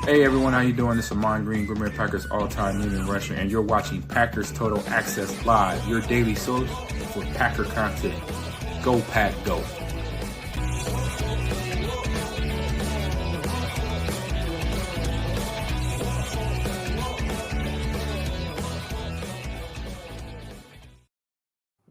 Hey everyone, how you doing? This is Amon Green, Gourmet Packers all-time leading rusher, and you're watching Packers Total Access Live, your daily source for Packer content. Go Pack, go!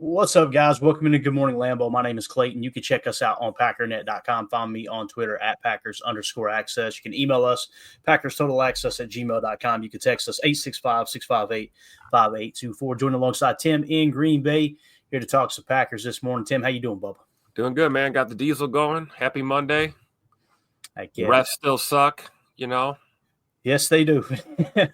What's up, guys? Welcome into Good Morning Lambeau. My name is Clayton. You can check us out on packernet.com. Find me on Twitter at Packers_access. You can email us, PackersTotalAccess@gmail.com. You can text us 865-658-5824. Join alongside Tim in Green Bay, here to talk some Packers this morning. Tim, how you doing, Bubba? Doing good, man. Got the diesel going. Happy Monday. The refs still suck, you know. Yes, they do.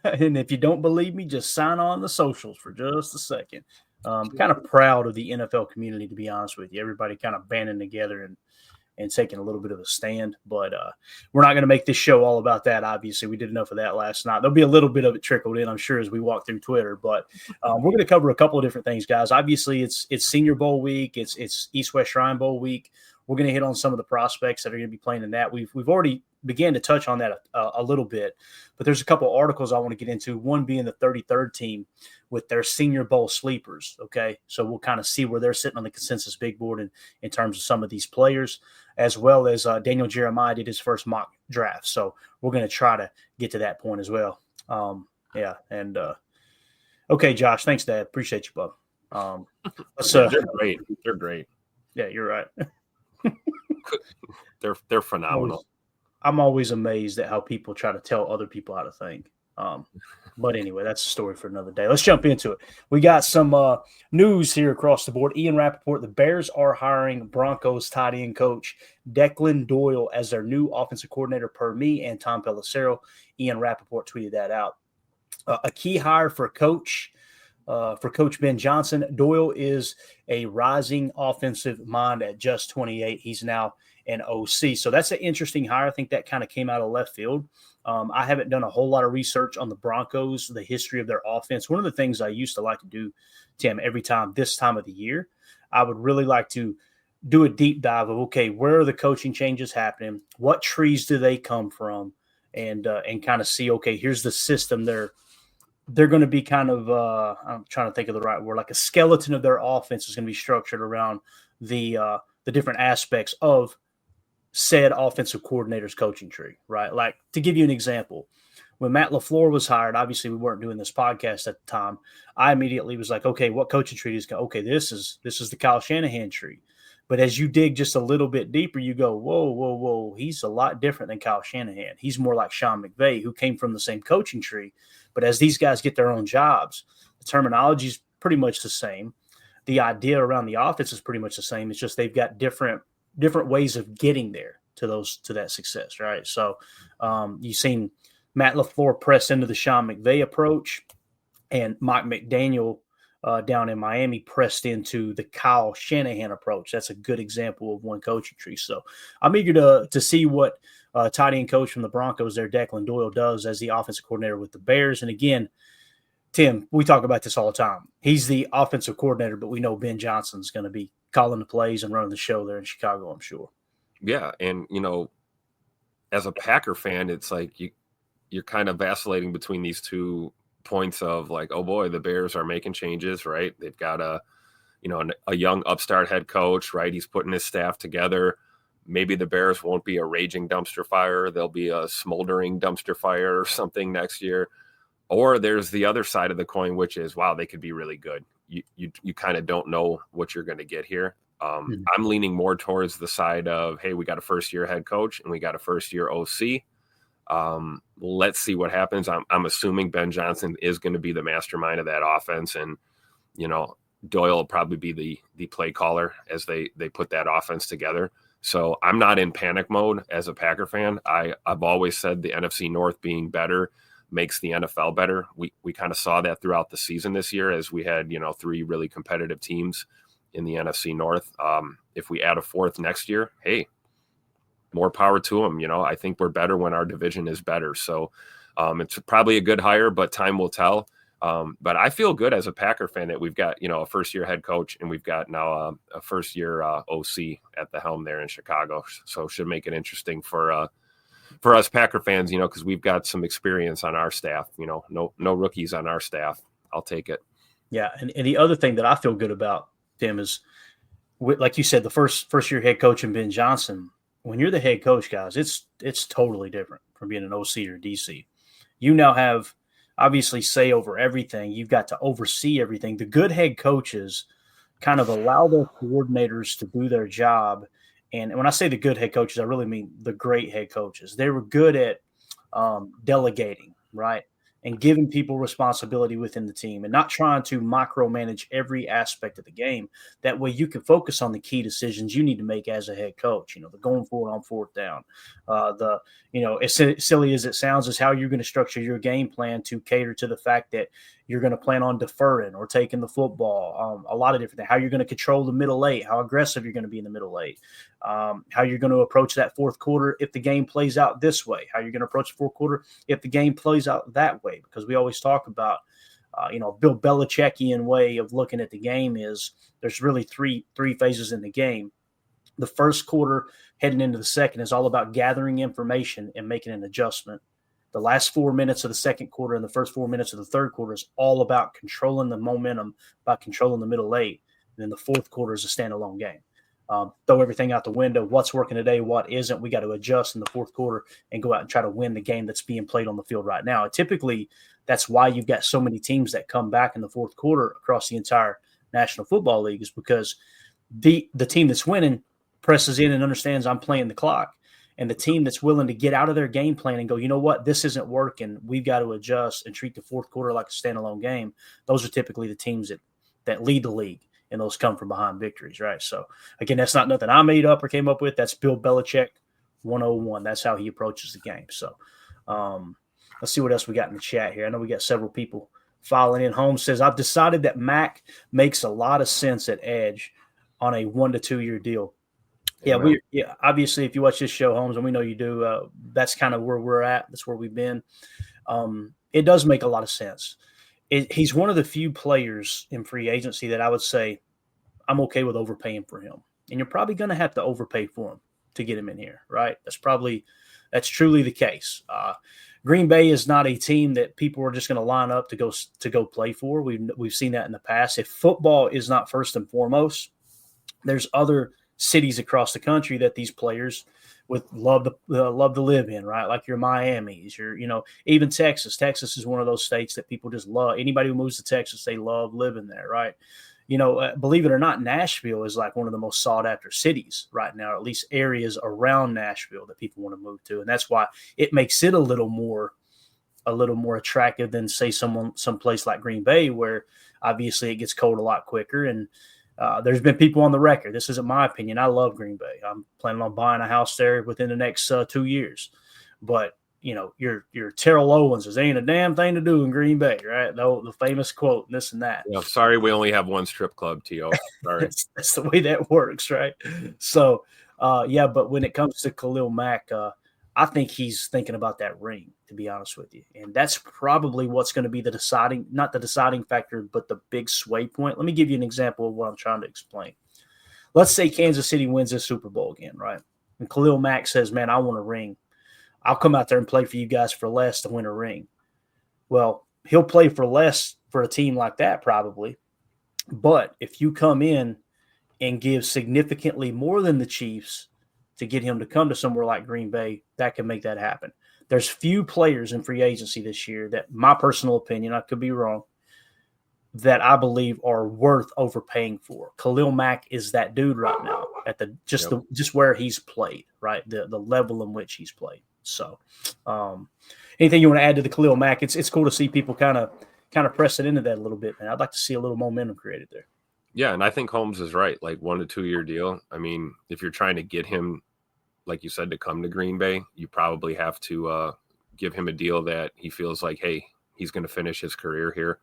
And if you don't believe me, just sign on the socials for just a second. Kind of proud of the NFL community, to be honest with you. Everybody kind of banding together and taking a little bit of a stand. But we're not going to make this show all about that, obviously. We did enough of that last night. There'll be a little bit of it trickled in, I'm sure, as we walk through Twitter. But we're going to cover a couple of different things, guys. Obviously, it's Senior Bowl week. It's East-West Shrine Bowl week. We're going to hit on some of the prospects that are going to be playing in that. We've already began to touch on that a little bit, but there's a couple of articles I want to get into, one being the 33rd team with their Senior Bowl sleepers, okay? So we'll kind of see where they're sitting on the consensus big board in terms of some of these players, as well as Daniel Jeremiah did his first mock draft. So we're going to try to get to that point as well. Okay, Josh, thanks, Dad. Appreciate you, bub. They're great. They're great. Yeah, you're right. They're phenomenal. I'm always amazed at how people try to tell other people how to think. But anyway, that's a story for another day. Let's jump into it. We got some news here across the board. Ian Rappaport, the Bears are hiring Broncos tight end coach Declan Doyle as their new offensive coordinator per me and Tom Pelissero. Ian Rappaport tweeted that out. A key hire for Coach Ben Johnson. Doyle is a rising offensive mind at just 28. He's now an OC. So that's an interesting hire. I think that kind of came out of left field. I haven't done a whole lot of research on the Broncos, the history of their offense. One of the things I used to like to do, Tim, every time this time of the year, I would really like to do a deep dive of, okay, where are the coaching changes happening? What trees do they come from? And kind of see, okay, here's the system they're going to be kind of, I'm trying to think of the right word, like a skeleton of their offense is going to be structured around the different aspects of said offensive coordinator's coaching tree, right? Like, to give you an example, when Matt LaFleur was hired, obviously we weren't doing this podcast at the time. I immediately was like, okay, what coaching tree is, okay, this is the Kyle Shanahan tree. But as you dig just a little bit deeper, you go, whoa, he's a lot different than Kyle Shanahan. He's more like Sean McVay, who came from the same coaching tree. But as these guys get their own jobs, the terminology is pretty much the same. The idea around the offense is pretty much the same. It's just they've got different ways of getting there to that success, right? So you've seen Matt LaFleur press into the Sean McVay approach, and Mike McDaniel down in Miami pressed into the Kyle Shanahan approach. That's a good example of one coaching tree. So I'm eager to see what tight end coach from the Broncos there, Declan Doyle, does as the offensive coordinator with the Bears. And again, Tim, we talk about this all the time. He's the offensive coordinator, but we know Ben Johnson's going to be calling the plays and running the show there in Chicago, I'm sure. Yeah, and, you know, as a Packer fan, it's like you're kind of vacillating between these 2 points of like, oh boy, the Bears are making changes, right? They've got a young upstart head coach, right? He's putting his staff together. Maybe the Bears won't be a raging dumpster fire. They'll be a smoldering dumpster fire or something next year. Or there's the other side of the coin, which is, wow, they could be really good. You kind of don't know what you're going to get here. I'm leaning more towards the side of, hey, we got a first-year head coach and we got a first-year OC. Let's see what happens. I'm assuming Ben Johnson is going to be the mastermind of that offense, and Doyle will probably be the play caller as they put that offense together. So I'm not in panic mode as a Packer fan. I've always said the NFC North being better makes the NFL better. We kind of saw that throughout the season this year as we had 3 really competitive teams in the NFC North. If we add a 4th next year, hey, more power to them. I think we're better when our division is better. So it's probably a good hire, but time will tell. But I feel good as a Packer fan that we've got, a first-year head coach, and we've got now a first-year OC at the helm there in Chicago. So should make it interesting for for us Packer fans, because we've got some experience on our staff, no rookies on our staff. I'll take it. Yeah, and the other thing that I feel good about, Tim, is like you said, the first year head coach and Ben Johnson. When you're the head coach, guys, it's totally different from being an OC or DC. You now have obviously say over everything. You've got to oversee everything. The good head coaches kind of allow their coordinators to do their job. And when I say the good head coaches, I really mean the great head coaches. They were good at delegating, right? And giving people responsibility within the team and not trying to micromanage every aspect of the game. That way you can focus on the key decisions you need to make as a head coach, the going forward on fourth down. As silly as it sounds, is how you're going to structure your game plan to cater to the fact that you're going to plan on deferring or taking the football. A lot of different things. How you're going to control the middle eight, how aggressive you're going to be in the middle eight, how you're going to approach that fourth quarter if the game plays out this way, how you're going to approach the fourth quarter if the game plays out that way. Because we always talk about, Bill Belichickian way of looking at the game is there's really three phases in the game. The first quarter heading into the second is all about gathering information and making an adjustment. The last 4 minutes of the second quarter and the first 4 minutes of the third quarter is all about controlling the momentum, by controlling the middle eight. And then the fourth quarter is a standalone game. Throw everything out the window. What's working today, what isn't. We got to adjust in the fourth quarter and go out and try to win the game that's being played on the field right now. And typically, that's why you've got so many teams that come back in the fourth quarter across the entire National Football League, is because the team that's winning presses in and understands I'm playing the clock. And the team that's willing to get out of their game plan and go, you know what, this isn't working, we've got to adjust and treat the fourth quarter like a standalone game. Those are typically the teams that lead the league, and those come from behind victories, right? So, again, that's not nothing I made up or came up with. That's Bill Belichick 101. That's how he approaches the game. So let's see what else we got in the chat here. I know we got several people filing in. Holmes says, I've decided that Mac makes a lot of sense at edge on a 1 to 2 year deal. Yeah, obviously, if you watch this show, Holmes, and we know you do, that's kind of where we're at. That's where we've been. It does make a lot of sense. He's one of the few players in free agency that I would say I'm okay with overpaying for him. And you're probably going to have to overpay for him to get him in here, right? That's truly the case. Green Bay is not a team that people are just going to line up to go play for. We've seen that in the past. If football is not first and foremost, there's other cities across the country that these players would love to live in, right? Like your Miamis, even Texas. Texas is one of those states that people just love. Anybody who moves to Texas, they love living there, right? Believe it or not, Nashville is like one of the most sought after cities right now, or at least areas around Nashville that people want to move to. And that's why it makes it a little more attractive than, say, someplace like Green Bay, where obviously it gets cold a lot quicker. And there's been people on the record. This isn't my opinion. I love Green Bay. I'm planning on buying a house there within the next 2 years. But, your Terrell Owens says, ain't a damn thing to do in Green Bay, right? The famous quote, and this and that. Yeah, sorry, we only have one strip club, T.O. Sorry. That's the way that works, right? So, but when it comes to Khalil Mack, I think he's thinking about that ring, to be honest with you. And that's probably what's going to be not the deciding factor, but the big sway point. Let me give you an example of what I'm trying to explain. Let's say Kansas City wins this Super Bowl again, right? And Khalil Mack says, man, I want a ring. I'll come out there and play for you guys for less to win a ring. Well, he'll play for less for a team like that probably. But if you come in and give significantly more than the Chiefs to get him to come to somewhere like Green Bay, that can make that happen. There's few players in free agency this year that, my personal opinion, I could be wrong, that I believe are worth overpaying for. Khalil Mack is that dude right now at just where he's played, right? The level in which he's played. So, anything you want to add to the Khalil Mack? It's cool to see people kind of press it into that a little bit, man. I'd like to see a little momentum created there. Yeah, and I think Holmes is right. Like 1 to 2 year deal. I mean, if you're trying to get him, like you said, to come to Green Bay, you probably have to give him a deal that he feels like, hey, he's going to finish his career here.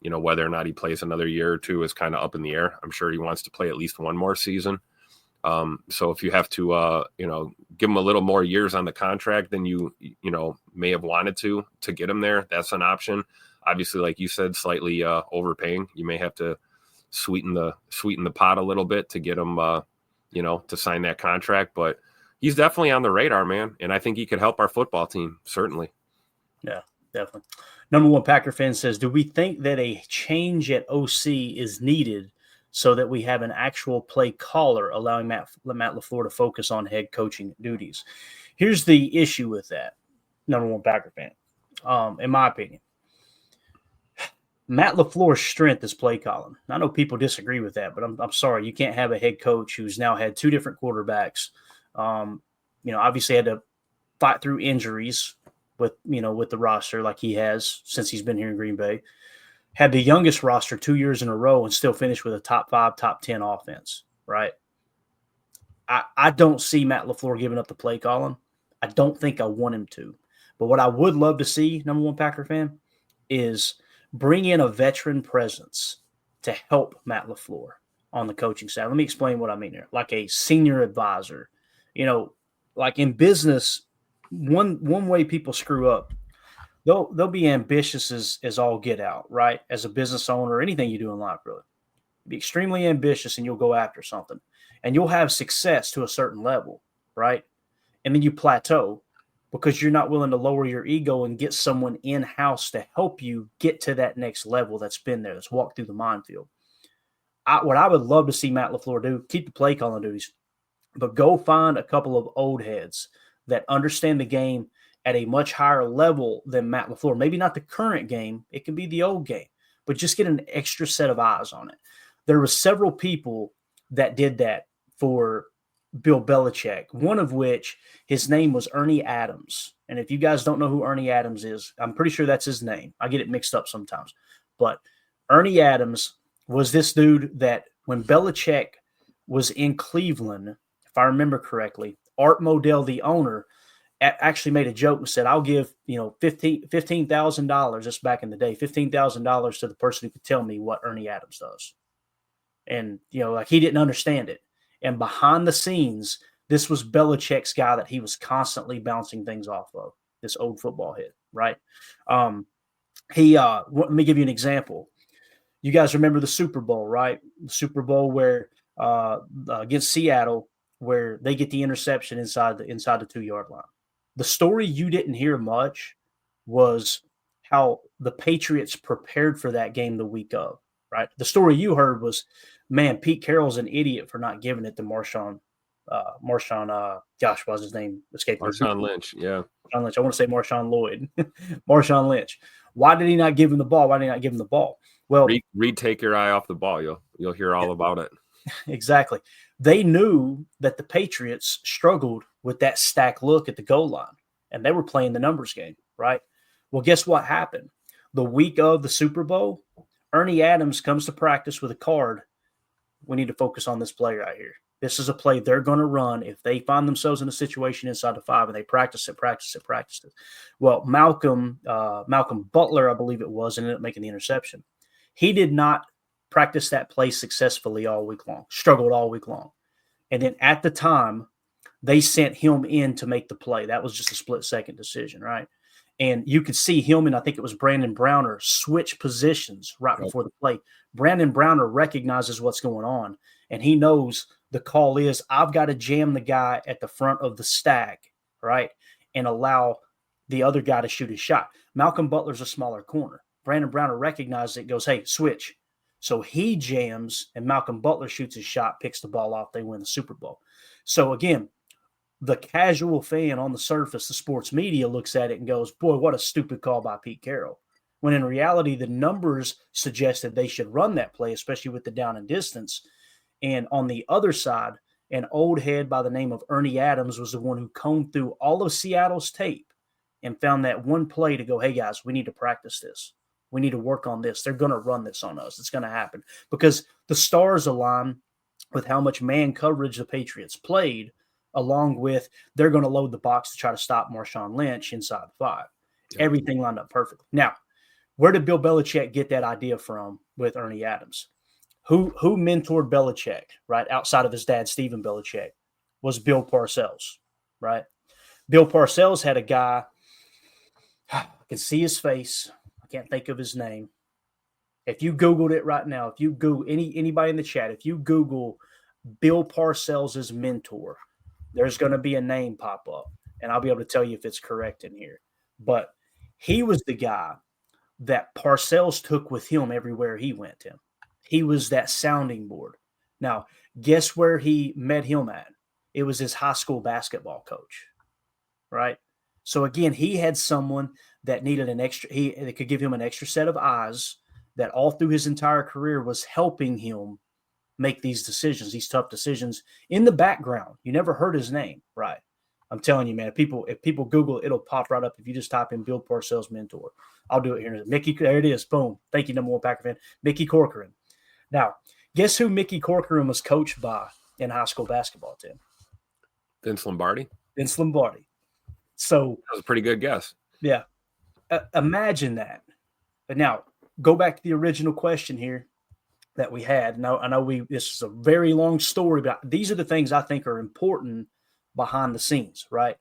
Whether or not he plays another year or two is kind of up in the air. I'm sure he wants to play at least one more season. So if you have to, give him a little more years on the contract than you may have wanted to get him there, that's an option. Obviously, like you said, slightly overpaying. You may have to sweeten the pot a little bit to get him, to sign that contract. But He's definitely on the radar, man, and I think he could help our football team, certainly. Yeah, definitely. Number one Packer fan says, do we think that a change at OC is needed so that we have an actual play caller allowing Matt LaFleur to focus on head coaching duties? Here's the issue with that, number one Packer fan, in my opinion. Matt LaFleur's strength is play calling. I know people disagree with that, but I'm sorry. You can't have a head coach who's now had two different quarterbacks. Obviously had to fight through injuries with the roster like he has since he's been here in Green Bay. Had the youngest roster 2 years in a row and still finished with a top 5, top 10 offense, right? I don't see Matt LaFleur giving up the play calling. I don't think I want him to. But what I would love to see, number one Packer fan, is bring in a veteran presence to help Matt LaFleur on the coaching side. Let me explain what I mean here. Like a senior advisor. Like in business, one way people screw up, they'll be ambitious as all get out, right? As a business owner, anything you do in life, really. Be extremely ambitious and you'll go after something. And you'll have success to a certain level, right? And then you plateau because you're not willing to lower your ego and get someone in-house to help you get to that next level that's been there, that's walked through the minefield. What I would love to see Matt LaFleur do, keep the play calling duties, but go find a couple of old heads that understand the game at a much higher level than Matt LaFleur. Maybe not the current game. It can be the old game, but just get an extra set of eyes on it. There were several people that did that for Bill Belichick, one of which his name was Ernie Adams. And if you guys don't know who Ernie Adams is, I'm pretty sure that's his name. I get it mixed up sometimes. But Ernie Adams was this dude that when Belichick was in Cleveland, if I remember correctly, Art Modell, the owner, actually made a joke and said, I'll give, $15,000, just back in the day, $15,000 to the person who could tell me what Ernie Adams does. And, like he didn't understand it. And behind the scenes, this was Belichick's guy that he was constantly bouncing things off of, this old football head, right? Let me give you an example. You guys remember the Super Bowl, right? The Super Bowl where against Seattle, where they get the interception inside the 2-yard line. The story you didn't hear much was how the Patriots prepared for that game the week of, right? The story you heard was, man, Pete Carroll's an idiot for not giving it to Marshawn. Gosh, what's his name? Escaping Marshawn Lynch, yeah. Marshawn Lynch. I want to say Marshawn Lloyd. Marshawn Lynch. Why did he not give him the ball? Why did he not give him the ball? Well, Reed, take your eye off the ball. You'll hear all about it. Exactly. They knew that the Patriots struggled with that stack look at the goal line, and they were playing the numbers game, right? Well, guess what happened? The week of the Super Bowl, Ernie Adams comes to practice with a card. We need to focus on this play right here. This is a play they're going to run if they find themselves in a situation inside the 5 and they practice it. Well, Malcolm Butler, I believe it was, ended up making the interception. He did not practice that play successfully all week long, struggled all week long. And then at the time, they sent him in to make the play. That was just a split-second decision, right? And you could see him and I think it was Brandon Browner switch positions right before the play. Brandon Browner recognizes what's going on, and he knows the call is I've got to jam the guy at the front of the stack, right, and allow the other guy to shoot his shot. Malcolm Butler's a smaller corner. Brandon Browner recognizes it, goes, hey, switch. So he jams, and Malcolm Butler shoots his shot, picks the ball off. They win the Super Bowl. So, again, the casual fan on the surface, the sports media looks at it and goes, boy, what a stupid call by Pete Carroll. When in reality, the numbers suggested they should run that play, especially with the down and distance. And on the other side, an old head by the name of Ernie Adams was the one who combed through all of Seattle's tape and found that one play to go, hey, guys, we need to practice this. We need to work on this. They're going to run this on us. It's going to happen because the stars align with how much man coverage the Patriots played, along with they're going to load the box to try to stop Marshawn Lynch inside the 5. Yeah. Everything lined up perfectly. Now, where did Bill Belichick get that idea from with Ernie Adams? Who mentored Belichick, right, outside of his dad, Stephen Belichick, was Bill Parcells, right? Bill Parcells had a guy, I can see his face, I can't think of his name. If you Googled it right now, if you Google, anybody in the chat, if you Google Bill Parcells' mentor, there's going to be a name pop up, and I'll be able to tell you if it's correct in here. But he was the guy that Parcells took with him everywhere he went, Tim. He was that sounding board. Now, guess where he met him at? It was his high school basketball coach, right? So again, he had someone that needed that could give him an extra set of eyes that all through his entire career was helping him make these decisions, these tough decisions in the background. You never heard his name, right? I'm telling you, man, if people Google it, it'll pop right up if you just type in Bill Parcells mentor. I'll do it here. Mickey, there it is. Boom. Thank you, number one Packer fan. Mickey Corcoran. Now, guess who Mickey Corcoran was coached by in high school basketball, Tim? Vince Lombardi. Vince Lombardi. So that was a pretty good guess. Yeah. Imagine that. But now, go back to the original question here that we had. Now, I know this is a very long story, but these are the things I think are important behind the scenes, right?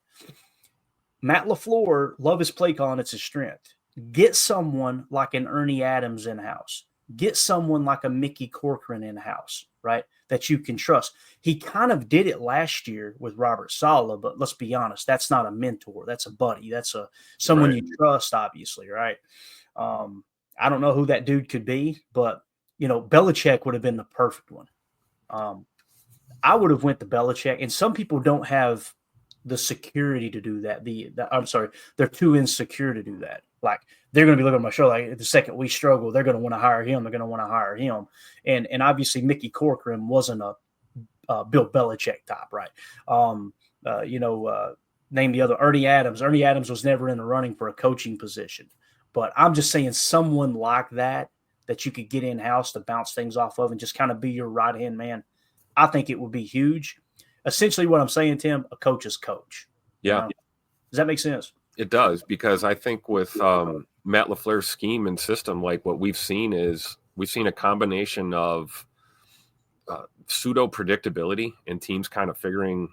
Matt LaFleur, love his play calling. It's his strength. Get someone like an Ernie Adams in-house. Get someone like a Mickey Corcoran in-house, right, that you can trust. He kind of did it last year with Robert Saleh, but let's be honest, that's not a mentor. That's a buddy. That's someone you trust, obviously, right? I don't know who that dude could be, but, Belichick would have been the perfect one. I would have went to Belichick, and some people don't have the security to do that. They're too insecure to do that. Like, they're going to be looking at my show like the second we struggle, they're going to want to hire him. They're going to want to hire him. And obviously Mickey Corcoran wasn't a Bill Belichick type, right? Name the other Ernie Adams. Ernie Adams was never in the running for a coaching position. But I'm just saying someone like that you could get in-house to bounce things off of and just kind of be your right-hand man. I think it would be huge. Essentially what I'm saying, Tim, a coach's coach. Yeah. Does that make sense? It does, because I think with Matt LaFleur's scheme and system, like what we've seen a combination of pseudo predictability and teams kind of figuring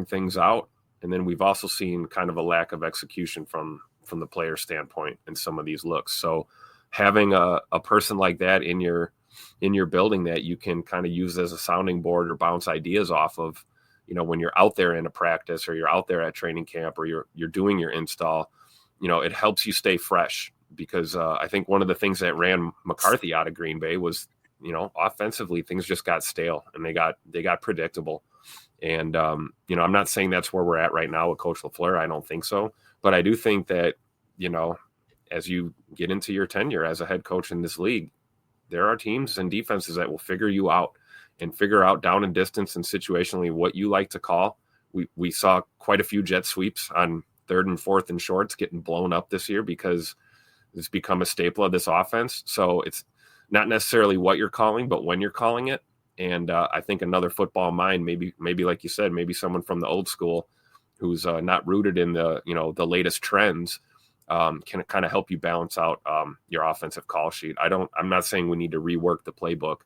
things out. And then we've also seen kind of a lack of execution from the player standpoint in some of these looks. So having a person like that in your building that you can kind of use as a sounding board or bounce ideas off of, when you're out there in a practice or you're out there at training camp or you're doing your install, it helps you stay fresh, because I think one of the things that ran McCarthy out of Green Bay was, offensively things just got stale and they got predictable. And, I'm not saying that's where we're at right now with Coach LaFleur. I don't think so. But I do think that, as you get into your tenure as a head coach in this league, there are teams and defenses that will figure you out and figure out down and distance and situationally what you like to call. We saw quite a few jet sweeps on 3rd and 4th and shorts getting blown up this year because it's become a staple of this offense. So it's not necessarily what you're calling, but when you're calling it. And I think another football mind, maybe like you said, maybe someone from the old school who's not rooted in the latest trends, can kind of help you balance out your offensive call sheet. I'm not saying we need to rework the playbook,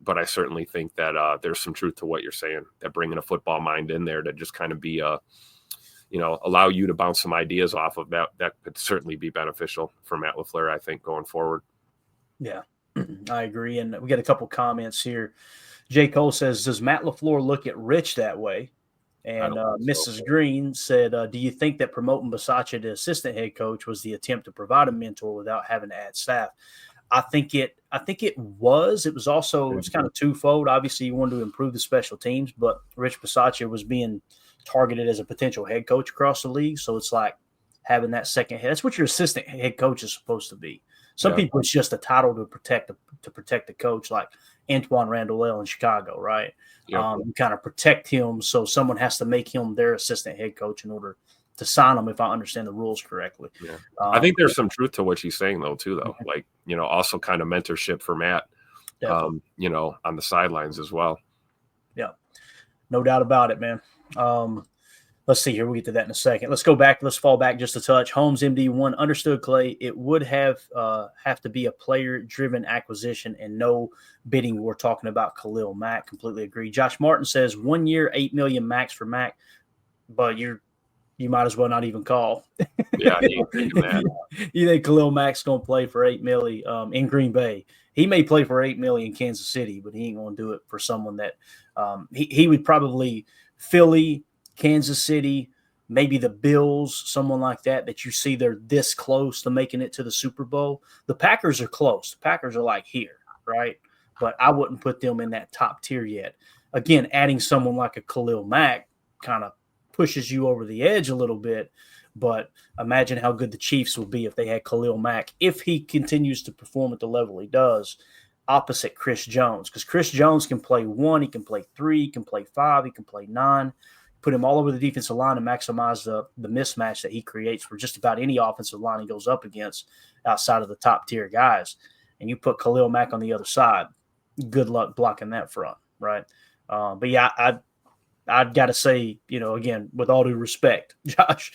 but I certainly think that there's some truth to what you're saying, that bringing a football mind in there to just kind of be allow you to bounce some ideas off of that could certainly be beneficial for Matt LaFleur, I think, going forward. Yeah, I agree. And we got a couple comments here. J. Cole says, does Matt LaFleur look at Rich that way? And Mrs. Green said, do you think that promoting Bisaccia to assistant head coach was the attempt to provide a mentor without having to add staff? I think it was. It was also, it's kind of twofold. Obviously, you wanted to improve the special teams, but Rich Bisaccia was being targeted as a potential head coach across the league. So it's like having that second head. That's what your assistant head coach is supposed to be. Some people, it's just a title to protect the coach, like Antoine Randall in Chicago, right? Yeah. You kind of protect him, so someone has to make him their assistant head coach in order to sign him, if I understand the rules correctly. Yeah. I think there's some truth to what she's saying, though, too, though. Like, also kind of mentorship for Matt, on the sidelines as well. Yeah, no doubt about it, man. Let's see here. We'll get to that in a second. Let's go back. Let's fall back just a touch. Holmes MD1 understood, Clay. It would have to be a player-driven acquisition and no bidding. We're talking about Khalil Mack. Completely agree. Josh Martin says 1 year, $8 million max for Mack, but you might as well not even call. Yeah, you think Khalil Mack's going to play for $8 million in Green Bay? He may play for $8 million in Kansas City, but he ain't going to do it for someone that he would probably Philly, Kansas City, maybe the Bills, someone like that you see they're this close to making it to the Super Bowl. The Packers are close. The Packers are like here, right? But I wouldn't put them in that top tier yet. Again, adding someone like a Khalil Mack kind of pushes you over the edge a little bit. But imagine how good the Chiefs will be if they had Khalil Mack, if he continues to perform at the level he does, opposite Chris Jones. Because Chris Jones can play 1, he can play 3, he can play 5, he can play 9. Put him all over the defensive line and maximize the mismatch that he creates for just about any offensive line he goes up against outside of the top-tier guys. And you put Khalil Mack on the other side, good luck blocking that front, right? But, yeah, I'd got to say, again, with all due respect, Josh,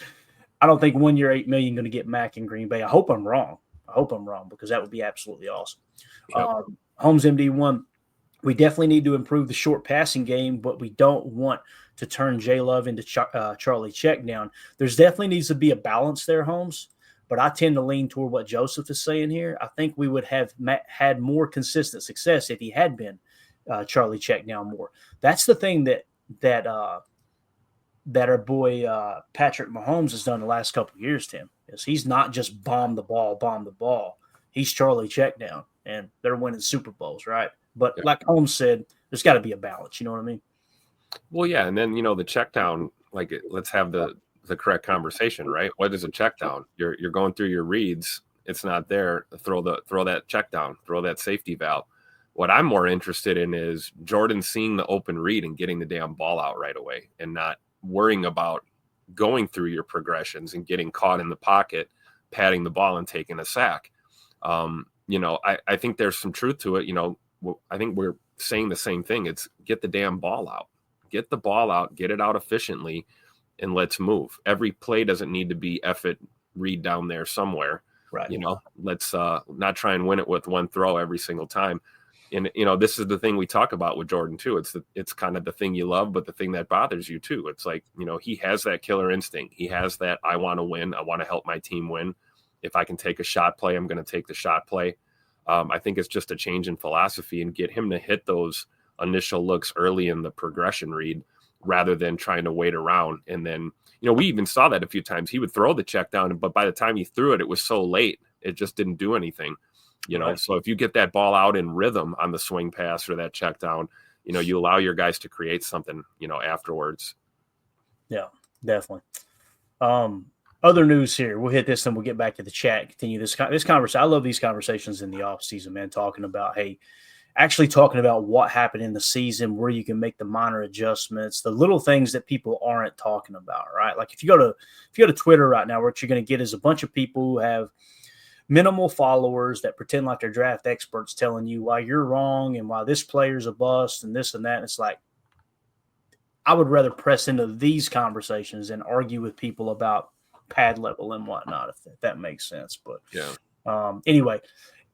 I don't think 1 year, $8 million going to get Mack in Green Bay. I hope I'm wrong. Because that would be absolutely awesome. Yep. Holmes MD1, we definitely need to improve the short passing game, but we don't want to turn J Love into Charlie Checkdown. There's definitely needs to be a balance there, Holmes. But I tend to lean toward what Joseph is saying here. I think we would have had more consistent success if he had been Charlie Checkdown more. That's the thing that our boy Patrick Mahomes has done the last couple of years, Tim, is he's not just bomb the ball. He's Charlie Checkdown, and they're winning Super Bowls, right? But like Holmes said, there's got to be a balance. You know what I mean? Well, yeah, and then the check down. Like, let's have the correct conversation, right? What is a check down? You're going through your reads. It's not there. Throw that check down. Throw that safety valve. What I'm more interested in is Jordan seeing the open read and getting the damn ball out right away, and not worrying about going through your progressions and getting caught in the pocket, patting the ball and taking a sack. I think there's some truth to it. I think we're saying the same thing. It's get the damn ball out. Get the ball out, get it out efficiently, and let's move. Every play doesn't need to be effort read down there somewhere. Right. Let's not try and win it with one throw every single time. And, this is the thing we talk about with Jordan too. It's kind of the thing you love, but the thing that bothers you too. It's like, he has that killer instinct. He has that, I want to win. I want to help my team win. If I can take a shot play, I'm going to take the shot play. I think it's just a change in philosophy and get him to hit those initial looks early in the progression read rather than trying to wait around. And then, we even saw that a few times. He would throw the check down, but by the time he threw it, it was so late. It just didn't do anything. Right. So if you get that ball out in rhythm on the swing pass or that check down, you allow your guys to create something, afterwards. Yeah, definitely. Other news here. We'll hit this and we'll get back to the chat. Continue this conversation. I love these conversations in the off season, man, talking about what happened in the season, where you can make the minor adjustments, the little things that people aren't talking about, right? Like if you go to Twitter right now, what you're going to get is a bunch of people who have minimal followers that pretend like they're draft experts telling you why you're wrong and why this player's a bust and this and that. And it's like, I would rather press into these conversations and argue with people about pad level and whatnot, if that makes sense. But anyway,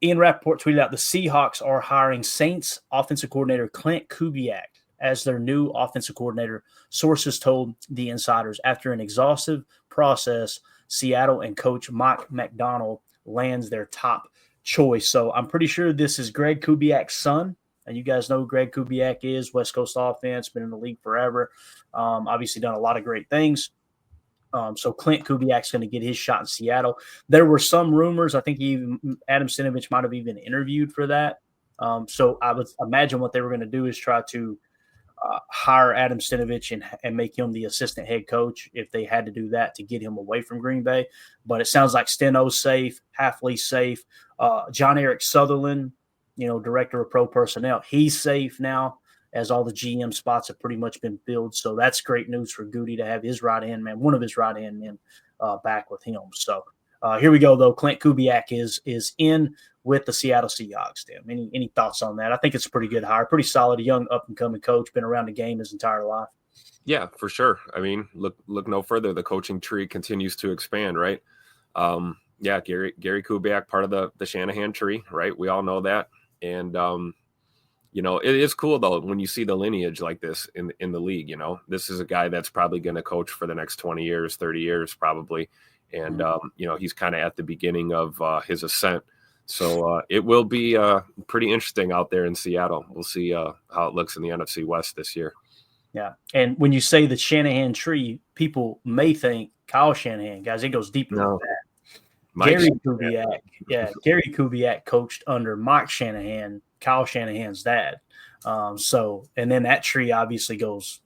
Ian Rappaport tweeted out the Seahawks are hiring Saints offensive coordinator Clint Kubiak as their new offensive coordinator. Sources told the insiders after an exhaustive process, Seattle and coach Mike McDonald lands their top choice. So I'm pretty sure this is Greg Kubiak's son. And you guys know who Greg Kubiak is, West Coast offense, been in the league forever. Obviously done a lot of great things. So Clint Kubiak's going to get his shot in Seattle. There were some rumors. I think Adam Stenavich might have even interviewed for that. So I would imagine what they were going to do is try to hire Adam Stenavich and make him the assistant head coach if they had to do that to get him away from Green Bay. But it sounds like Steno's safe, Halfley's safe. John Eric Sutherland, director of pro personnel, he's safe now, as all the GM spots have pretty much been filled. So that's great news for Goody to have his right-hand man, one of his right-hand men, back with him. So here we go, though. Clint Kubiak is in with the Seattle Seahawks, Tim. Any thoughts on that? I think it's a pretty good hire, pretty solid, a young up-and-coming coach, been around the game his entire life. Yeah, for sure. I mean, look no further. The coaching tree continues to expand, right? Gary Kubiak, part of the Shanahan tree, right? We all know that. And, it is cool, though, when you see the lineage like this in the league. This is a guy that's probably going to coach for the next 20 years, 30 years probably. And, he's kind of at the beginning of his ascent. So it will be pretty interesting out there in Seattle. We'll see how it looks in the NFC West this year. Yeah. And when you say the Shanahan tree, people may think Kyle Shanahan. Guys, it goes deeper than No, that. Mike Gary Kubiak coached under Mike Shanahan, Kyle Shanahan's dad. And then that tree obviously goes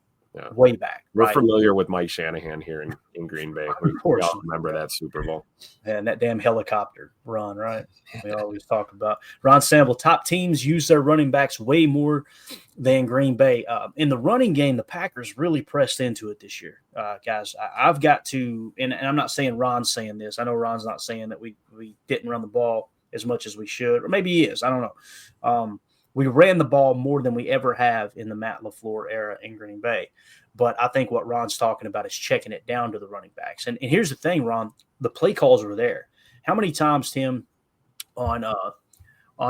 way back. We're right? familiar with Mike Shanahan here in Green Bay. We all remember that Super Bowl. And that damn helicopter run, right? We always talk about. Ron Sample, top teams use their running backs way more than Green Bay. In the running game, the Packers really pressed into it this year. Guys, I've got to, and I'm not saying Ron's saying this. I know Ron's not saying that we didn't run the ball as much as we should, or maybe he is. I don't know. We ran the ball more than we ever have in the Matt LaFleur era in Green Bay. But I think what Ron's talking about is checking it down to the running backs. And here's the thing, Ron, the play calls were there. How many times, Tim, on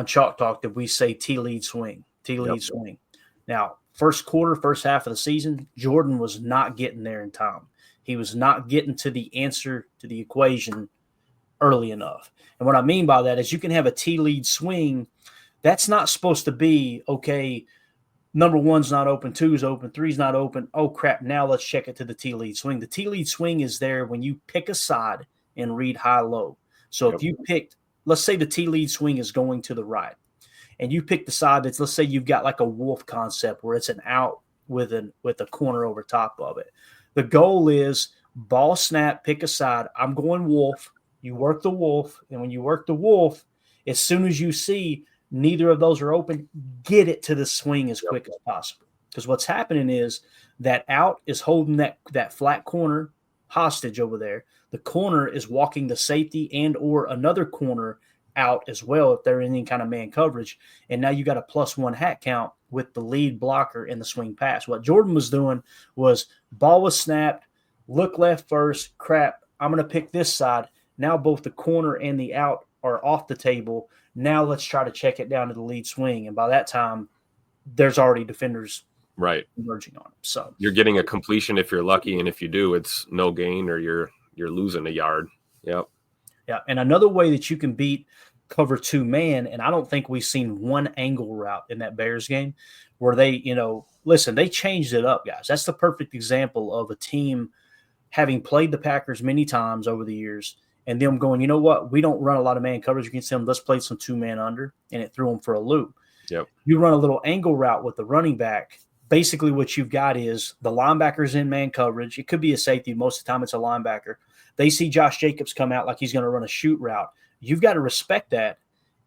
Chalk Talk did we say T-lead swing, T-lead swing? Now, first quarter, first half of the season, Jordan was not getting there in time. He was not getting to the answer to the equation early enough. And what I mean by that is you can have a T-lead swing. That's not supposed to be, okay, number one's not open, two's open, three's not open. Oh, crap, now let's check it to the T-lead swing. The T-lead swing is there when you pick a side and read high-low. So if you picked, let's say the T-lead swing is going to the right, and you pick the side that's, let's say you've got like a wolf concept where it's an out with a corner over top of it. The goal is ball snap, pick a side. I'm going wolf. You work the wolf, and when you work the wolf, as soon as you see neither of those are open, get it to the swing as quick as possible. Because what's happening is that out is holding that flat corner hostage over there. The corner is walking the safety and or another corner out as well if they're in any kind of man coverage. And now you got a +1 hat count with the lead blocker in the swing pass. What Jordan was doing was ball was snapped, look left first, crap, I'm going to pick this side. Now both the corner and the out are off the table. Now let's try to check it down to the lead swing. And by that time, there's already defenders emerging on him. So you're getting a completion if you're lucky, and if you do, it's no gain or you're losing a yard. Yep. Yeah. And another way that you can beat cover 2 man, and I don't think we've seen one angle route in that Bears game where they, listen, they changed it up, guys. That's the perfect example of a team having played the Packers many times over the years and them going, you know what, we don't run a lot of man coverage against them. Let's play some 2-man under, and it threw them for a loop. Yep. You run a little angle route with the running back. Basically what you've got is the linebacker's in man coverage. It could be a safety. Most of the time it's a linebacker. They see Josh Jacobs come out like he's going to run a shoot route. You've got to respect that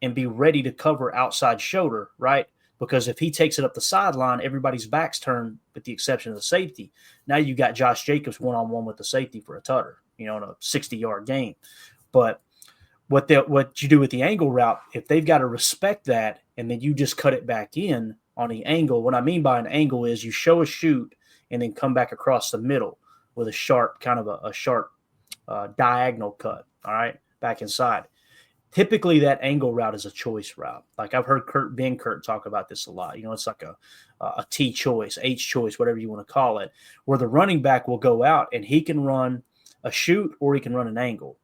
and be ready to cover outside shoulder, right? Because if he takes it up the sideline, everybody's back's turned with the exception of the safety. Now you got Josh Jacobs one-on-one with the safety for a tutter, in a 60-yard game. But what you do with the angle route, if they've got to respect that and then you just cut it back in on the angle, what I mean by an angle is you show a shoot and then come back across the middle with a sharp, kind of a sharp diagonal cut, all right, back inside. Typically, that angle route is a choice route. Like I've heard Kurt talk about this a lot. It's like a T choice, H choice, whatever you want to call it, where the running back will go out and he can run a shoot or he can run an angle.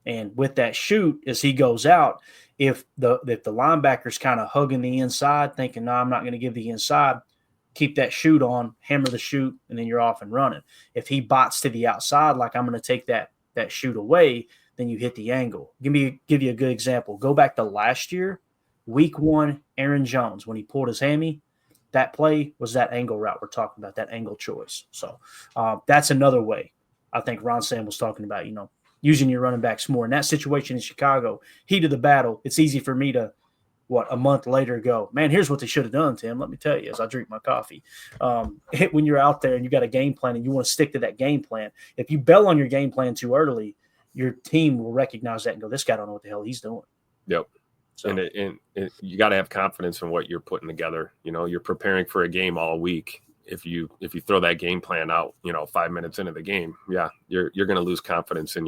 And with that shoot, as he goes out, if the linebacker's kind of hugging the inside, thinking, no, I'm not going to give the inside, keep that shoot on, hammer the shoot, and then you're off and running. If he bots to the outside, like I'm going to take that shoot away, then you hit the angle. Give you a good example. Go back to last year, week 1, Aaron Jones, when he pulled his hammy, that play was that angle route we're talking about, that angle choice. So that's another way I think Ron Sam was talking about, using your running backs more. In that situation in Chicago, heat of the battle, it's easy for me to, a month later go, man, here's what they should have done, Tim. Let me tell you as I drink my coffee. When you're out there and you got a game plan and you want to stick to that game plan, if you bail on your game plan too early, your team will recognize that and go, this guy don't know what the hell he's doing. Yep. So. And you got to have confidence in what you're putting together. You're preparing for a game all week. If you throw that game plan out, 5 minutes into the game, you're going to lose confidence in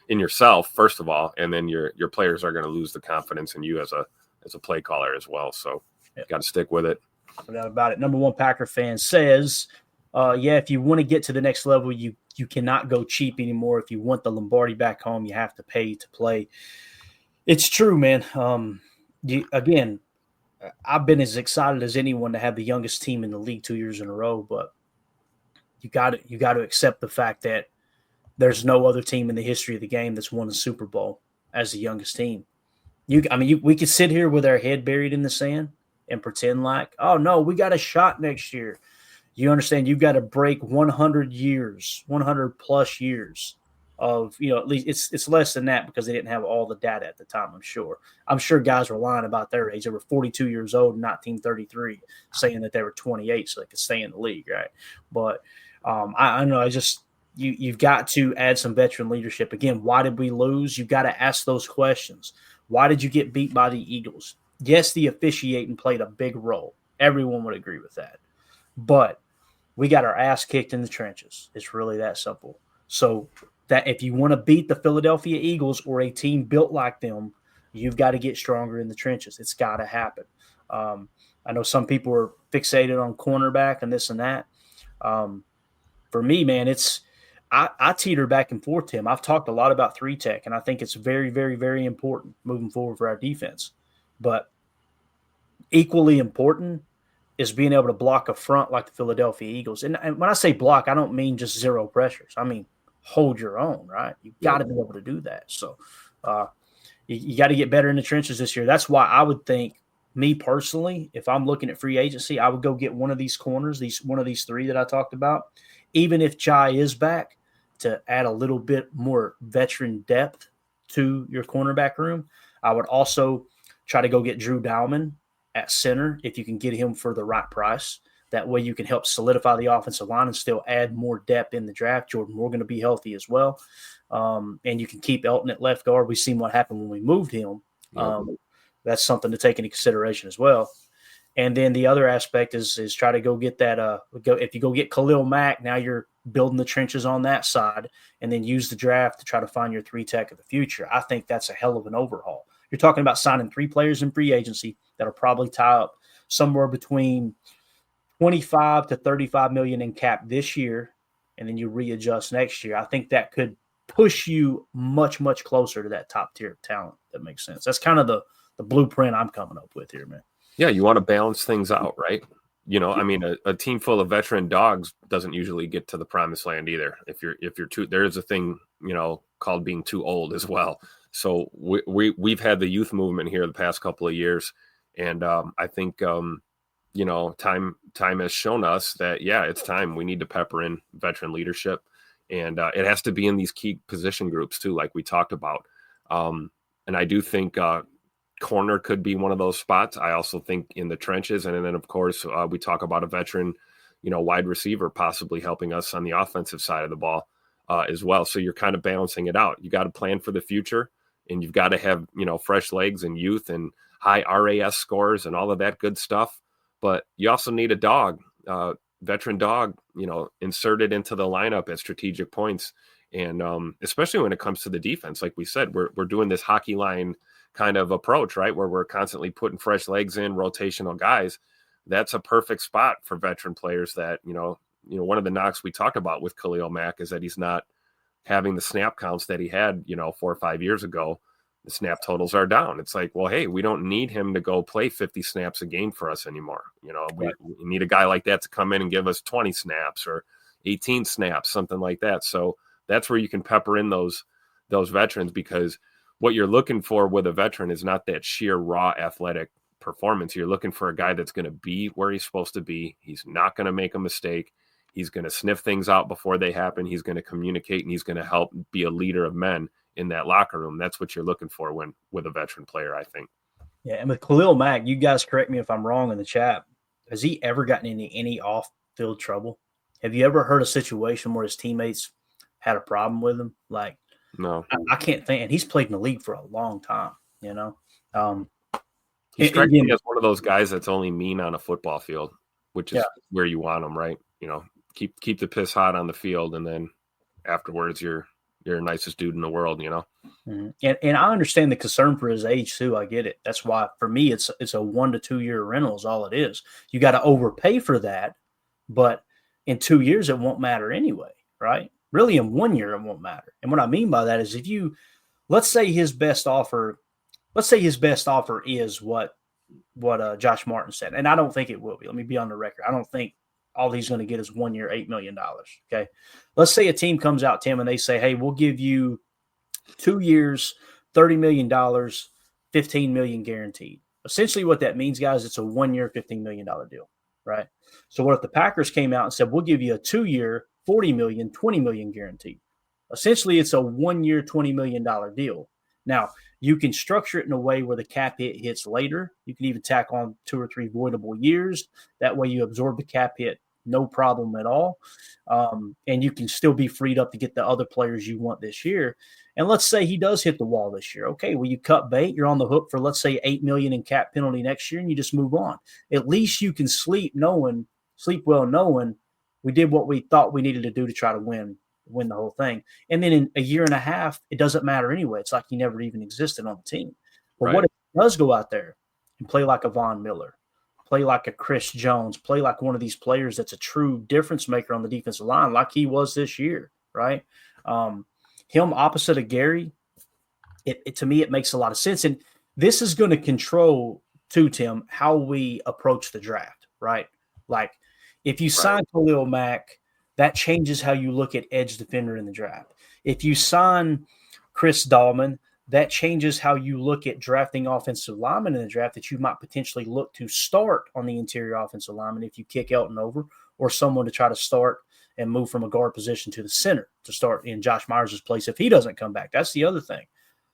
yourself, first of all, and then your players are going to lose the confidence in you as a play caller as well. So got to stick with it. No doubt about it. Number one Packer fan says, if you want to get to the next level, you cannot go cheap anymore. If you want the Lombardi back home, you have to pay to play. It's true, man. I've been as excited as anyone to have the youngest team in the league 2 years in a row, but you got to accept the fact that there's no other team in the history of the game that's won the Super Bowl as the youngest team. We could sit here with our head buried in the sand and pretend like, oh no, we got a shot next year. You understand? You've got to break 100 years, 100 plus years of, at least it's less than that because they didn't have all the data at the time. I'm sure guys were lying about their age. They were 42 years old in 1933, saying that they were 28 so they could stay in the league, right? But I know you've got to add some veteran leadership. Again, why did we lose? You've got to ask those questions. Why did you get beat by the Eagles? Yes, the officiating played a big role. Everyone would agree with that. But we got our ass kicked in the trenches. It's really that simple. So that if you want to beat the Philadelphia Eagles or a team built like them, you've got to get stronger in the trenches. It's got to happen. I know some people are fixated on cornerback and this and that. For me, man, I teeter back and forth, Tim. I've talked a lot about 3-tech, and I think it's very, very, very important moving forward for our defense. But equally important is being able to block a front like the Philadelphia Eagles. And when I say block, I don't mean just zero pressures. I mean hold your own, right? You've got to be able to do that. So you got to get better in the trenches this year. That's why I would think, me personally, if I'm looking at free agency, I would go get one of these corners, one of these three that I talked about, even if Jai is back, to add a little bit more veteran depth to your cornerback room. I would also try to go get Drew Dowman at center if you can get him for the right price. That way you can help solidify the offensive line and still add more depth in the draft. Jordan Moore going to be healthy as well. And you can keep Elton at left guard. We've seen what happened when we moved him. That's something to take into consideration as well. And then the other aspect is try to go get that. If you go get Khalil Mack, now you're building the trenches on that side, and then use the draft to try to find your 3-tech of the future. I think that's a hell of an overhaul. You're talking about signing 3 players in free agency that'll probably tie up somewhere between 25 to 35 million in cap this year, and then you readjust next year. I think that could push you much, much closer to that top tier of talent. That makes sense. That's kind of the blueprint I'm coming up with here, man. Yeah, you want to balance things out, right? I mean, a team full of veteran dogs doesn't usually get to the promised land either. If you're too, there is a thing, called being too old as well. So we've had the youth movement here the past couple of years, and I think time has shown us that it's time. We need to pepper in veteran leadership, and it has to be in these key position groups too, like we talked about. And I do think corner could be one of those spots. I also think in the trenches, and then of course we talk about a veteran, wide receiver possibly helping us on the offensive side of the ball as well. So you're kind of balancing it out. You got to plan for the future, and you've got to have fresh legs and youth and high RAS scores and all of that good stuff. But you also need a dog, veteran dog, inserted into the lineup at strategic points, and especially when it comes to the defense. Like we said, we're doing this hockey line kind of approach, right, where we're constantly putting fresh legs in, rotational guys. That's a perfect spot for veteran players that, one of the knocks we talked about with Khalil Mack is that he's not having the snap counts that he had, 4 or 5 years ago. The snap totals are down. It's like, well, hey, we don't need him to go play 50 snaps a game for us anymore. We need a guy like that to come in and give us 20 snaps or 18 snaps, something like that. So that's where you can pepper in those veterans, because what you're looking for with a veteran is not that sheer raw athletic performance. You're looking for a guy that's going to be where he's supposed to be. He's not going to make a mistake. He's going to sniff things out before they happen. He's going to communicate, and he's going to help be a leader of men in that locker room. That's what you're looking for with a veteran player, I think. Yeah, and with Khalil Mack, you guys correct me if I'm wrong in the chat. Has he ever gotten into any off-field trouble? Have you ever heard a situation where his teammates had a problem with him? Like, no, I can't think. And he's played in the league for a long time, He strikes me as one of those guys that's only mean on a football field, which is where you want him, right? Keep the piss hot on the field, and then afterwards you're the nicest dude in the world, Mm-hmm. And I understand the concern for his age too. I get it. That's why for me it's a 1 to 2 year rental is all it is. You got to overpay for that, but in 2 years it won't matter anyway, right? Really, in 1 year it won't matter. And what I mean by that is, let's say his best offer is what Josh Martin said, and I don't think it will be. Let me be on the record. I don't think all he's going to get is 1 year, $8 million. Okay. Let's say a team comes out, Tim, and they say, hey, we'll give you 2 years, $30 million, $15 million guaranteed. Essentially what that means, guys, it's a 1 year, $15 million deal, right? So what if the Packers came out and said, we'll give you a 2 year, $40 million, $20 million guaranteed? Essentially, it's a 1 year, $20 million deal. Now, you can structure it in a way where the cap hit hits later. You can even tack on 2 or 3 voidable years. That way you absorb the cap hit, no problem at all. And you can still be freed up to get the other players you want this year. And let's say he does hit the wall this year. Okay, well, you cut bait. You're on the hook for, let's say, $8 million in cap penalty next year, and you just move on. At least you can sleep well knowing we did what we thought we needed to do to try to win the whole thing. And then in a year and a half, it doesn't matter anyway. It's like he never even existed on the team. But what if he does go out there and play like a Von Miller, play like a Chris Jones, play like one of these players that's a true difference maker on the defensive line like he was this year, right? Him opposite of Gary, to me, it makes a lot of sense. And this is going to control, too, Tim, how we approach the draft, right? Like, if you sign Khalil Mack, that changes how you look at edge defender in the draft. If you sign Chris Dahlman, that changes how you look at drafting offensive linemen in the draft that you might potentially look to start on the interior offensive lineman if you kick Elton over, or someone to try to start and move from a guard position to the center to start in Josh Myers' place if he doesn't come back. That's the other thing.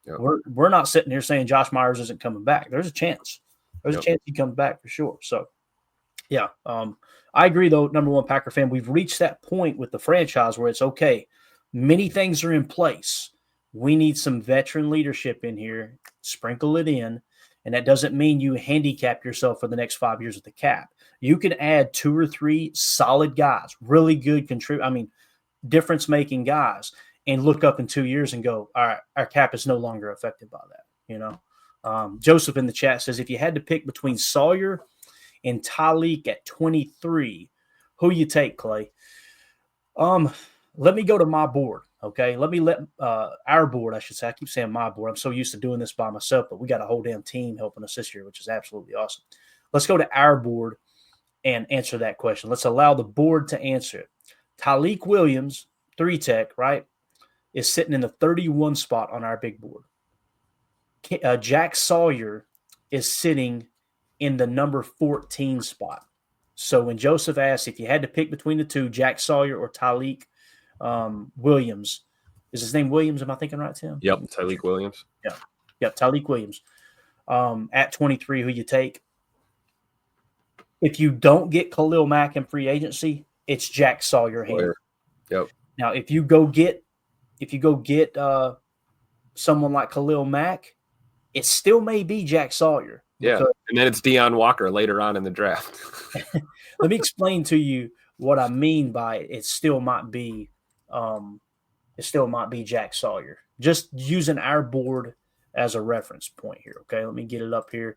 Yep. We're not sitting here saying Josh Myers isn't coming back. There's a chance. There's a chance he comes back for sure. So, yeah, I agree, though, number one Packer fan, we've reached that point with the franchise where it's okay. Many things are in place. We need some veteran leadership in here. Sprinkle it in. And that doesn't mean you handicap yourself for the next 5 years with the cap. You can add 2 or 3 solid guys, really good difference-making guys, and look up in 2 years and go, all right, our cap is no longer affected by that. Joseph in the chat says, if you had to pick between Sawyer and Tyleek at 23, who you take, Clay? Let me go to my board, okay? Let me let our board, I should say. I keep saying my board. I'm so used to doing this by myself, but we got a whole damn team helping us this year, which is absolutely awesome. Let's go to our board and answer that question. Let's allow the board to answer it. Tyleek Williams, 3-tech, right, is sitting in the 31 spot on our big board. Jack Sawyer is sitting in the number 14 spot. So when Joseph asked if you had to pick between the two, Jack Sawyer or Tyleek Williams, is his name Williams? Am I thinking right, Tim? Yep, Tyleek Williams. Yeah, Tyleek Williams. At 23, who you take? If you don't get Khalil Mack in free agency, it's Jack Sawyer. Yep. Now, if you go get someone like Khalil Mack, it still may be Jack Sawyer. Yeah, and then it's Deion Walker later on in the draft. Let me explain to you what I mean by it. It still might be Jack Sawyer. Just using our board as a reference point here. Okay, let me get it up here.